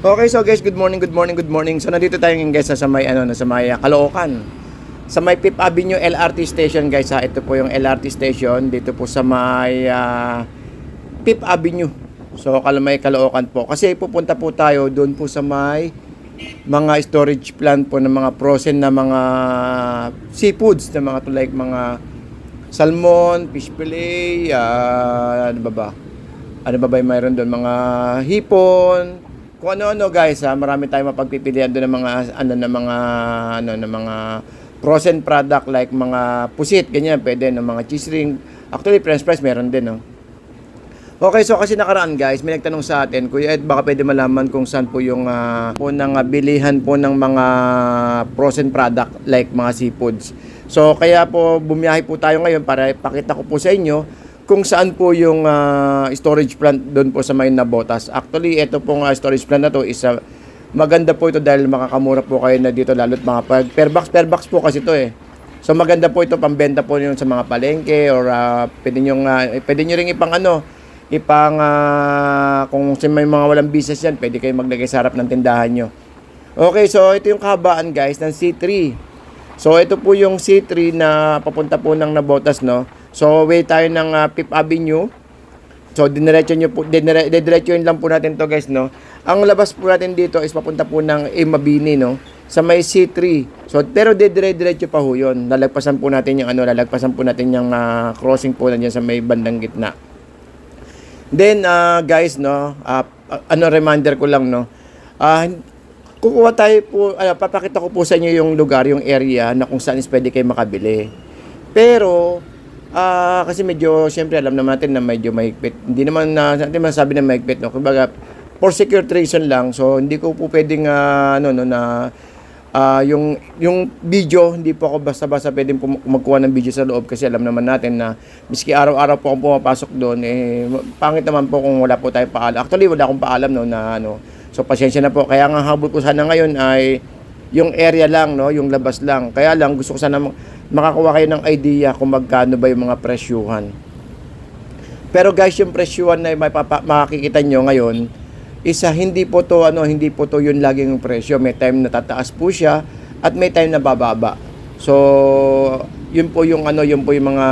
Okay, so guys, good morning, good morning, good morning. So nandito tayo ngayon guys sa may sa may Caloocan. Sa may Fifth Avenue LRT station guys ha. Ito po yung LRT station dito po sa may Fifth Avenue. So may Caloocan po. Kasi pupunta po tayo doon po sa may mga storage plant po ng mga frozen na mga seafoods na mga like mga salmon, fish fillet, ano ba? Ano ba yung mayroon doon? Mga hipon, kung ano-ano guys ha, marami tayong mapagpipilian doon ng mga frozen product like mga pusit, ganyan, pwede ng mga cheese ring. Actually, french fries meron din, no. Okay, so kasi nakaraan guys, may nagtanong sa atin, Kuya Ed, baka pwede malaman kung saan po yung po ng bilihan po ng mga frozen product like mga seafoods. So kaya po bumiyahe po tayo ngayon para ipakita ko po sa inyo kung saan po yung storage plant doon po sa may Nabotas. Actually, ito pong storage plant na to is maganda po ito dahil makakamura po kayo na dito, lalo't mga per box po kasi ito eh. So maganda po ito, pambenta po yun sa mga palengke or pwede nyo ring kung may mga walang business yan, pwede kayo maglagay sa harap ng tindahan nyo. Okay, so ito yung kahabaan guys ng C3. So ito po yung C3 na papunta po ng Nabotas, no. So way tayo ng Fifth Avenue. So didiretso yun lang po natin to guys, no. Ang labas po natin dito is papunta po ng Mabini, no, sa may C3. So pero didiretso pa ho yun. Lalagpasan po natin yung crossing po nandiyan sa may bandang gitna. Then guys, no, reminder ko lang, no. Kukuha tayo po, papakita ko po sa inyo yung lugar, yung area na kung saan is pwede kayo makabili. Pero kasi medyo, syempre alam naman natin na medyo mahigpit. Hindi naman masasabi na mahigpit, no. Kumbaga, for security reason lang. So hindi ko po pwedeng yung video, hindi po ako basta-basta pwedeng magkuha ng video sa loob kasi alam naman natin na miski araw-araw po akong pumapasok doon, pangit naman po kung wala po tayong paalam. Actually, wala akong paalam, no, na ano. So pasensya na po. Kaya nga habol ko sana ngayon ay yung area lang, no, yung labas lang. Kaya lang gusto ko sana makakuha kayo ng idea kung magkano ba yung mga presyuhan. Pero guys, yung presyuhan na makikita nyo ngayon isa hindi po to yun laging yung presyo. May time na tataas po siya at may time na bababa. So yun po yung mga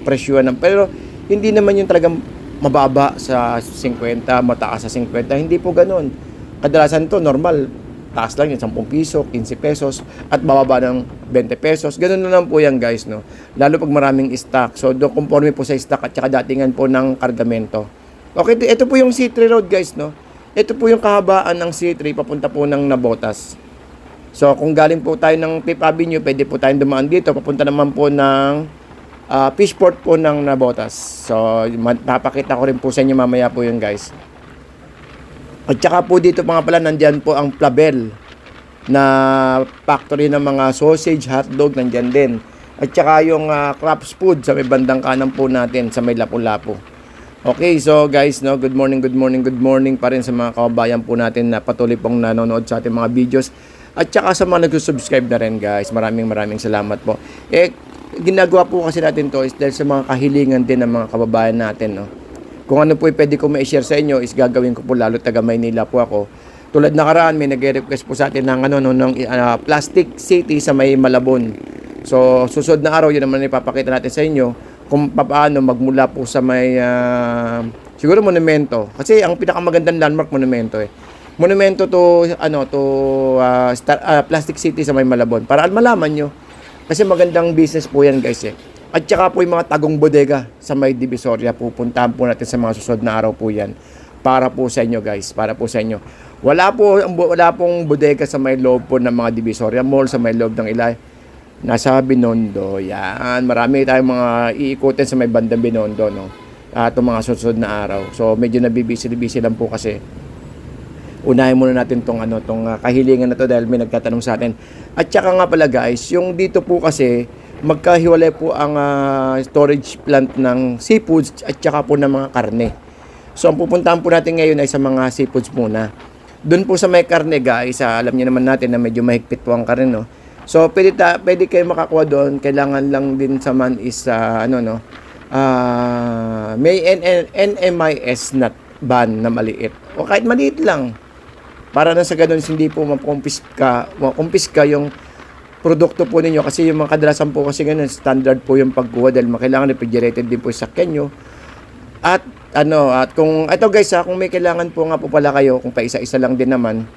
presyuhan pero hindi naman yung talagang mababa sa 50, mataas sa 50. Hindi po ganoon. Kadalasan to normal, taas lang yung 10 piso, 15 pesos at bababa ng 20 pesos. Ganun na lang po yan guys, no. Lalo pag maraming stock. So doon conforme po sa stock at saka datingan po ng kargamento. Okay, ito po yung C3 road guys, no. Ito po yung kahabaan ng C3 papunta po ng Nabotas. So kung galing po tayo ng Fifth Avenue, pwede po tayong dumaan dito. Papunta naman po ng Fishport po ng Nabotas. So papakita ko rin po sa inyo mamaya po yun guys. At saka po dito mga pala, nandyan po ang Plabel na factory ng mga sausage, hotdog, nandyan din. At saka yung Crafts Food sa may bandang kanan po natin, sa may Lapu-Lapu. Okay, so guys, no, good morning pa rin sa mga kababayan po natin na patuloy pong nanonood sa ating mga videos. At saka sa mga nag-subscribe na rin guys, maraming salamat po. Ginagawa po kasi natin to is dahil sa mga kahilingan din ng mga kababayan natin, no. Kung ano po pwede ko ma-share sa inyo is gagawin ko po, lalo taga Maynila po ako. Tulad nakaraan, may nag-request po sa atin ng Plastic City sa may Malabon. So susunod na araw, yun naman ipapakita natin sa inyo kung paano magmula po sa may siguro monumento. Kasi ang pinakamagandang landmark monumento eh. Monumento to Plastic City sa may Malabon. Para malaman nyo. Kasi magandang business po yan guys eh. At saka po yung mga tagong bodega sa may Divisoria, pupuntahan po natin sa mga susunod na araw po yan. Para po sa inyo guys, para po sa inyo. Wala pong bodega sa may loob po ng mga Divisoria Mall, sa may loob ng Ilay. Nasa Binondo, yan. Marami tayong mga iikutin sa may bandang Binondo, no. Itong mga susunod na araw. So medyo busy lang po kasi. Unahin muna natin tong kahilingan na to dahil may nagtatanong sa atin. At saka nga pala guys, yung dito po kasi magkahiwalay po ang storage plant ng seafoods at saka po ng mga karne. So ang pupuntahan po natin ngayon ay sa mga seafoods muna. Doon po sa may karne guys, alam niyo naman natin na medyo mahigpit po ang karne, no. So pwede kayo makakuha doon. Kailangan lang din sa man is may NMIS nut ban na maliit. O kahit maliit lang. Para na sa ganun, hindi po kumpiska yung produkto po ninyo kasi yung mga kadalasan po kasi ganun, standard po yung pagkuha dahil kailangan refrigerated din po yung sakyan nyo. At kung ito guys kung may kailangan po nga po pala kayo, kung pa isa-isa lang din naman,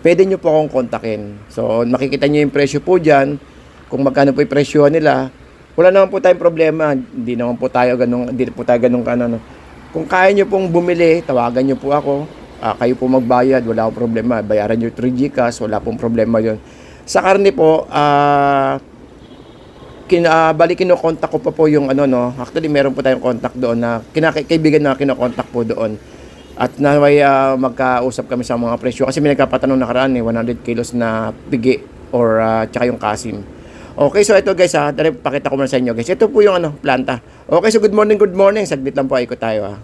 pwede nyo po akong kontakin. So makikita nyo yung presyo po dyan, kung magkano po yung presyo nila. Wala naman po tayong problema, hindi po tayo ganun ano. Kung kaya nyo pong bumili, tawagan nyo po ako. Kayo po magbayad, wala akong problema. Bayaran nyo 3G cash, wala pong problema yon. Sa karne po, kinokontak ko pa po yung actually meron po tayong contact doon na kaibigan na kinokontak po doon. At naway magkausap kami sa mga presyo kasi may nagkapatanong nakaraan 100 kilos na pigi or tsaka yung kasim. Okay, so ito guys dali pakita ko muna sa inyo guys. Ito po yung planta. Okay, so good morning. Saglit lang po ikot tayo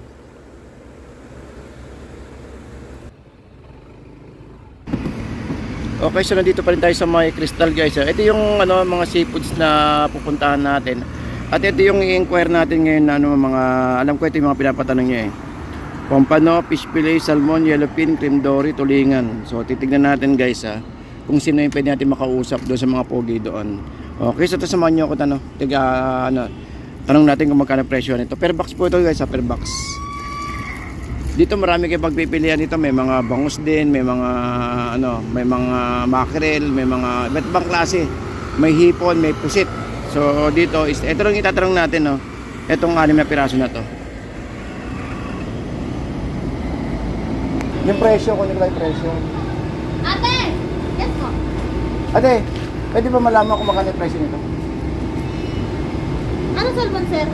Okay, so nandito pa rin tayo sa may Crystal guys. Ito yung mga seafoods na pupuntahan natin. At ito yung i-inquire natin ngayon na mga alam ko ito yung mga pinapatanong niya Pompano, fish fillet, salmon, yellowfin, cream dory, tulingan. So titignan natin guys kung sino yung pwede natin makausap doon sa mga pogi doon. Okay, so samahan niyo ako tanong natin kung magkano presyo nito. Per box po ito guys per box. Dito marami kayong pagpipilian dito, may mga bangus din, may mga may mga mackerel, may mga iba't ibang klase. May hipon, may pusit. So dito ito lang itatanong natin etong 6 na piraso na to. Yung presyo, kung yung presyo. Ate! Yes po. Ate, pwede ba malaman kung magkano yung presyo nito? Anong salmon, sir?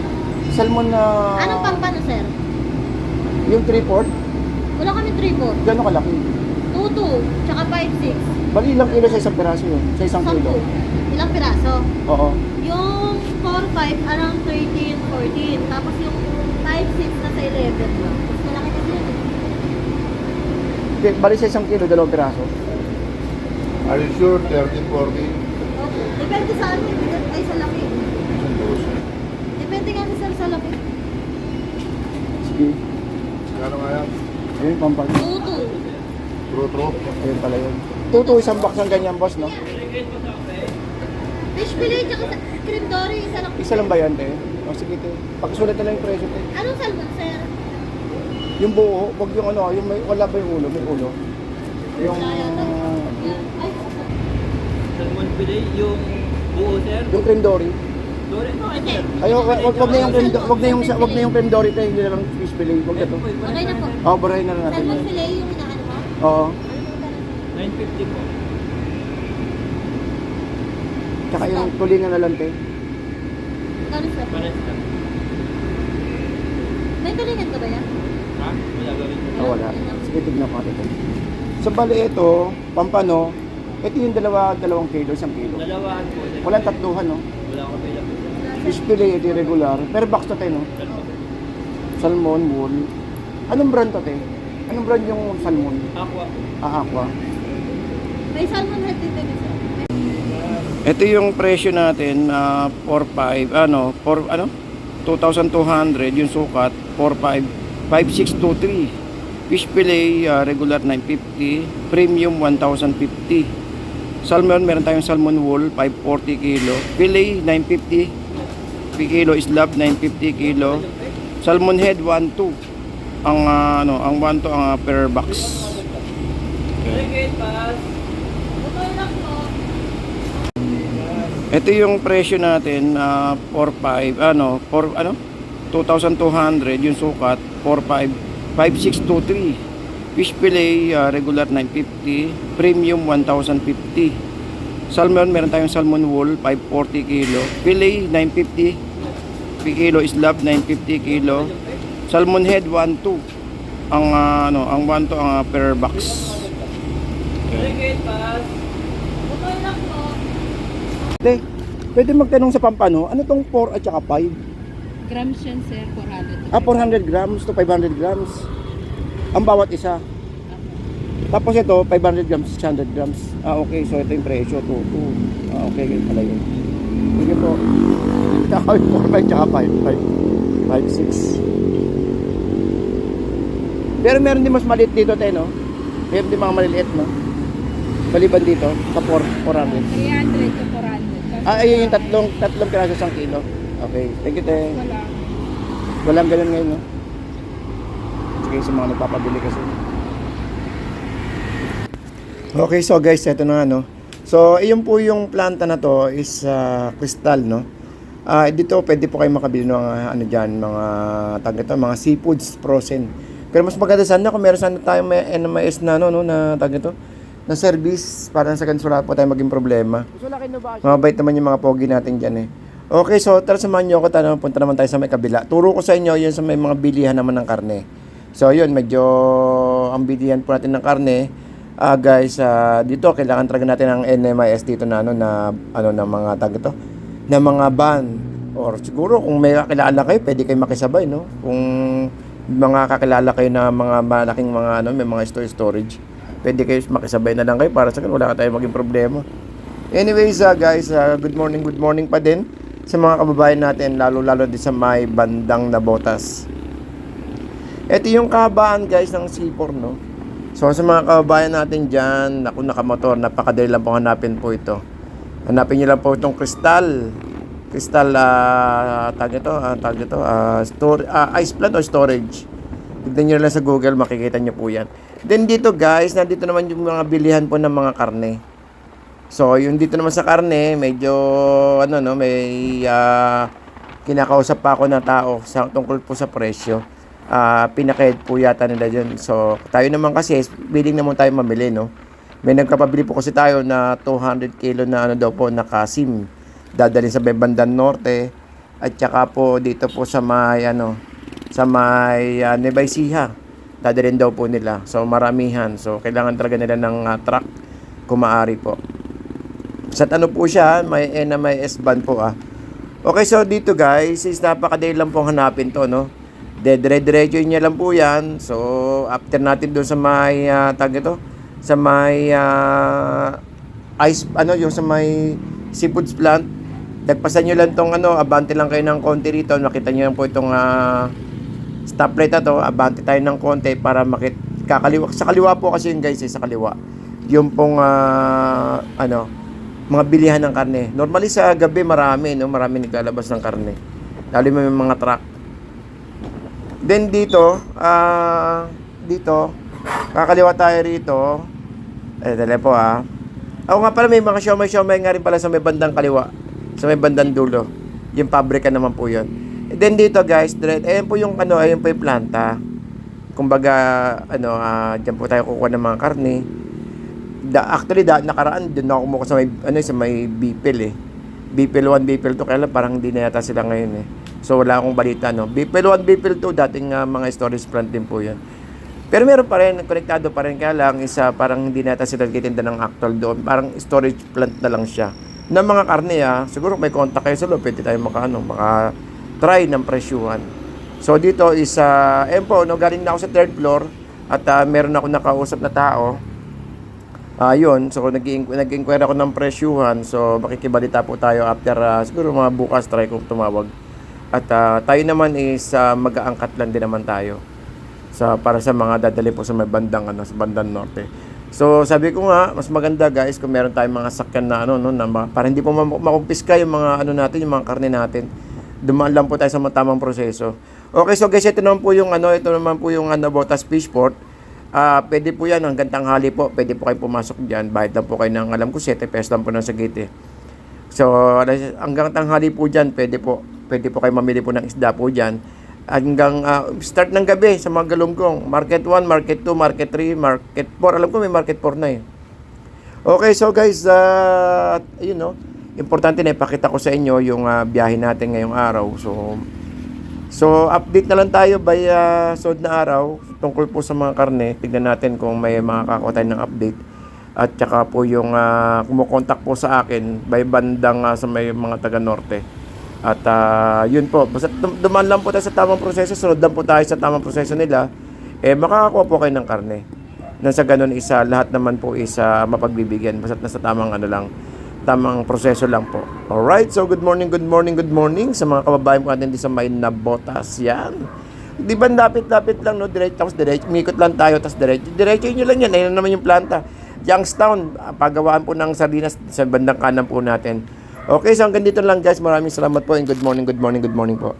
Salmon na... Anong pampano, sir? Yung 3/4? Wala kami 3/4. Gano'ng kalaki? 2/2, tsaka 5/6. Bali ilang kilo sa isang piraso yun? Sa isang kilo? 10. Ilang piraso? Oo. Yung 4/5, around 13, 14. Tapos yung 5/6, nasa 11 lang. Mas malaki kasi yun. Bali sa isang kilo, 2 piraso? Are you sure 30, 40? Okay. Depende sa ano, ay sa laki. Depende nga sir sa laki. Sige. Kano nga yan? Ayun, pampal. 2/2. True. Ayun pala yun. Tuto, isang box ng ganyan, boss, no? Fish fillet, tsaka cream dory, isa lang. Isa lang ba yan, te? O, sige, te. Pakisulat na lang yung presyo, te. Anong salmon, sir? Yung buo, wag yung yung may, wala ba yung ulo? May ulo? Yung... Ay, Salmon fillet, yung buo, sir. Yung cream dory. Dory, no, ay, sir. Ay, wag na yung cream dory, wag na yung cream dory, te. Hindi na lang fish fillet. Wag na to. okay na po. Oo, barahin na lang natin. Salmon fillet yung inaano mo? Oo. 950 po. Tsaka yung tulingan na lang, te. Gano'n sir? Pares lang. May tulingan ka ba yan? Ha? Wala gawin ko. Wala. Sige, tignan ko ito. So, bali ito, pampano, ito yung 2 kilo, 1 kilo. Dalawahan po, sir. Walang tatluhan, no? Wala ko available. Fish fillet, ito yung regular. Per box to, te, no? Dalawa. Salmon, wool. Anong brand to, te? Anong brand yung salmon? Aqua. Aqua. May salmon head dito ni sir. Ito yung presyo natin, 2,200 yung sukat, 5623. Fish fillet, regular 950, premium 1,050. Salmon, meron tayong salmon wool, 540 kilo. Fillet, 950 kilo. Islab, 950 kilo. Salmon head, 1,2. Ang 1,2 ang per box. Okay, pass. Okay lang po. Ito yung presyo natin, 2,200 yung sukat, 5623. Fish fillet, regular 950, premium 1,050. Salmon, meron tayong salmon wool, 540 kilo. Fillet, 950 kilo. Islab, 950 kilo. Salmon head, 1,2. Ang 1,2 ang per box. Okay, pass. Okay lang po. Pwede magtanong sa pampano, ano tong 4 at saka 5? Grams yan sir, 400. 400 grams to 500 grams. Ang bawat isa. Tapos ito, 500 grams, 600 grams. Okay. So, ito yung presyo. 2. Okay, ganyan pala yun. Sige po. Tsaka yung 4, 5, tsaka 5, 6. Pero meron din mas maliit dito, te, no? Meron din mga maliliit, no? Maliban dito, sa 400. 300 to 400. Ayun yung tatlong piraso isang kilo. Okay, thank you, te. Wala. Walang ganun ngayon, no? Sige, sa mga nagpapabili kasi. Okay, so guys, eto na nga, no? So, iyon po yung planta na to is crystal, no? Dito, pwede po kayo makabili ng ano dyan, mga tag ito, mga seafoods frozen. Pero mas maganda sana kung meron sana tayo may NMIS na, no, na tag ito, na service, para sa ganun wala po tayo maging problema. Mabait naman yung mga pogi natin dyan, eh. Okay, so tara samahan nyo ako, punta naman tayo sa may kabila. Turo ko sa inyo yun sa may mga bilihan naman ng karne. So, yun, medyo ang bilihan po natin ng karne. Guys, dito kailangan talaga natin ng NMIS dito na na mga tag ito, na mga van, or siguro kung may kakilala kayo, pwede kayo makisabay, no? Kung mga kakilala kayo na mga malaking mga may mga storage, pwede kayo makisabay na lang kayo para sa wala ka tayong maging problema. Anyways, guys, good morning pa din sa mga kababayan natin, lalo din sa may bandang Nabotas. Ito yung kahabaan, guys, ng C4, no? So sa mga kababayan natin dyan, nakamotor, napakadali lang po hanapin po ito. Hanapin nyo lang po itong crystal, ice plant o storage. Tignan nyo lang sa Google, makikita nyo po yan. Then dito guys, nandito naman yung mga bilihan po ng mga karne. So yung dito naman sa karne, medyo may kinakausap pa ako na tao tungkol po sa presyo. Pinakahid po yata nila dyan. So tayo naman kasi, biling naman tayo mamili, no? May nagkapabili po kasi tayo na 200 kilo na na kasim. Dadalhin sa bandang norte at saka po dito po sa may Nueva Ecija. Dadalhin daw po nila. So maramihan. So kailangan talaga nila ng truck kung maaari po. Sa po siya, may NMIS van po Okay, so dito guys, is napakadali lang pong hanapin to, no? Dire-diretso niya lang po yan. So after natin doon sa may sa may yung sa may seafoods plant, nagpasan nyo lang tong abante lang kayo ng konti rito, makita nyo lang po itong stoplight na to, abante tayo ng konti para kakaliwa, sa kaliwa po kasi yun guys, sa kaliwa yung pong mga bilihan ng karne. Normally sa gabi marami naglalabas ng karne, lalo may mga truck. Then dito kakaliwa tayo rito. Dali po Ako nga pala, may mga siomay nga rin pala sa may bandang kaliwa, sa may bandang dulo. Yung pabrika naman po yun. Then dito guys, ayan po yung ayan po yung planta. Kumbaga, dyan po tayo kukuha ng mga karne. Actually, nakaraan, dun ako kumuha sa may Bipil Bipil 1, Bipil 2, kaya lang parang hindi na yata sila ngayon So wala akong balita, no. Bipil 1, Bipil 2, dating mga storage plant din po yan. Pero meron pa rin, konektado pa rin, kaya lang parang hindi nata sila nagtitinda ng actual doon. Parang storage plant na lang siya. Na mga karne siguro may contact kayo sa loob, pwede tayo maka-try ng presyuhan. So dito is, galing na ako sa 3rd floor at meron ako nakausap na tao. Yun, so nag-inquire ako ng presyuhan. So makikibalita po tayo after, siguro mga bukas try kong tumawag. At tayo naman is mag-aangkat lang din naman tayo. Para sa mga dadali po sa may bandang sa bandang norte. So sabi ko nga, mas maganda guys kung meron tayong mga sakyan na para hindi po makumpiska yung mga natin, yung mga karne natin. Dumaan lang po tayo sa tamang proseso. Okay, so guys, ito naman po yung Nabotas Fishport. Pwede po yan hanggang tanghali po. Pwede po kayo pumasok diyan. Bayad lang po kayo ng alam ko 7 pesos lang po ng sa gate. So hanggang tanghali po diyan, pwede po kayo mamili po ng isda po diyan. Hanggang start ng gabi sa mga galunggong. Market 1, Market 2, Market 3, Market 4. Alam ko may Market 4 na Okay, so guys, importante na ipakita ko sa inyo yung biyahe natin ngayong araw. So update na lang tayo by sunod na araw tungkol po sa mga karne. Tignan natin kung may makakakuha tayo ng update. At saka po yung kumukontak po sa akin by bandang sa may mga taga-norte. At yun po, basta dumaan lang po tayo sa tamang proseso, sunod lang po tayo sa tamang proseso nila, makakakuha po kayo ng karne. Nasa ganun lahat naman po mapagbibigyan, basta nasa tamang proseso lang po. Alright, so good morning sa mga kababayan po natin di sa may Nabotas yan. Di ba lapit-lapit lang, no? Diretso, tapos diretso. Umikot lang tayo, tapos diretso. Diretso nyo lang yan. Ayun naman yung planta. Youngstown, pagawaan po ng sardinas sa bandang kanan po natin. Okay, so hanggang dito lang guys. Maraming salamat po and good morning po.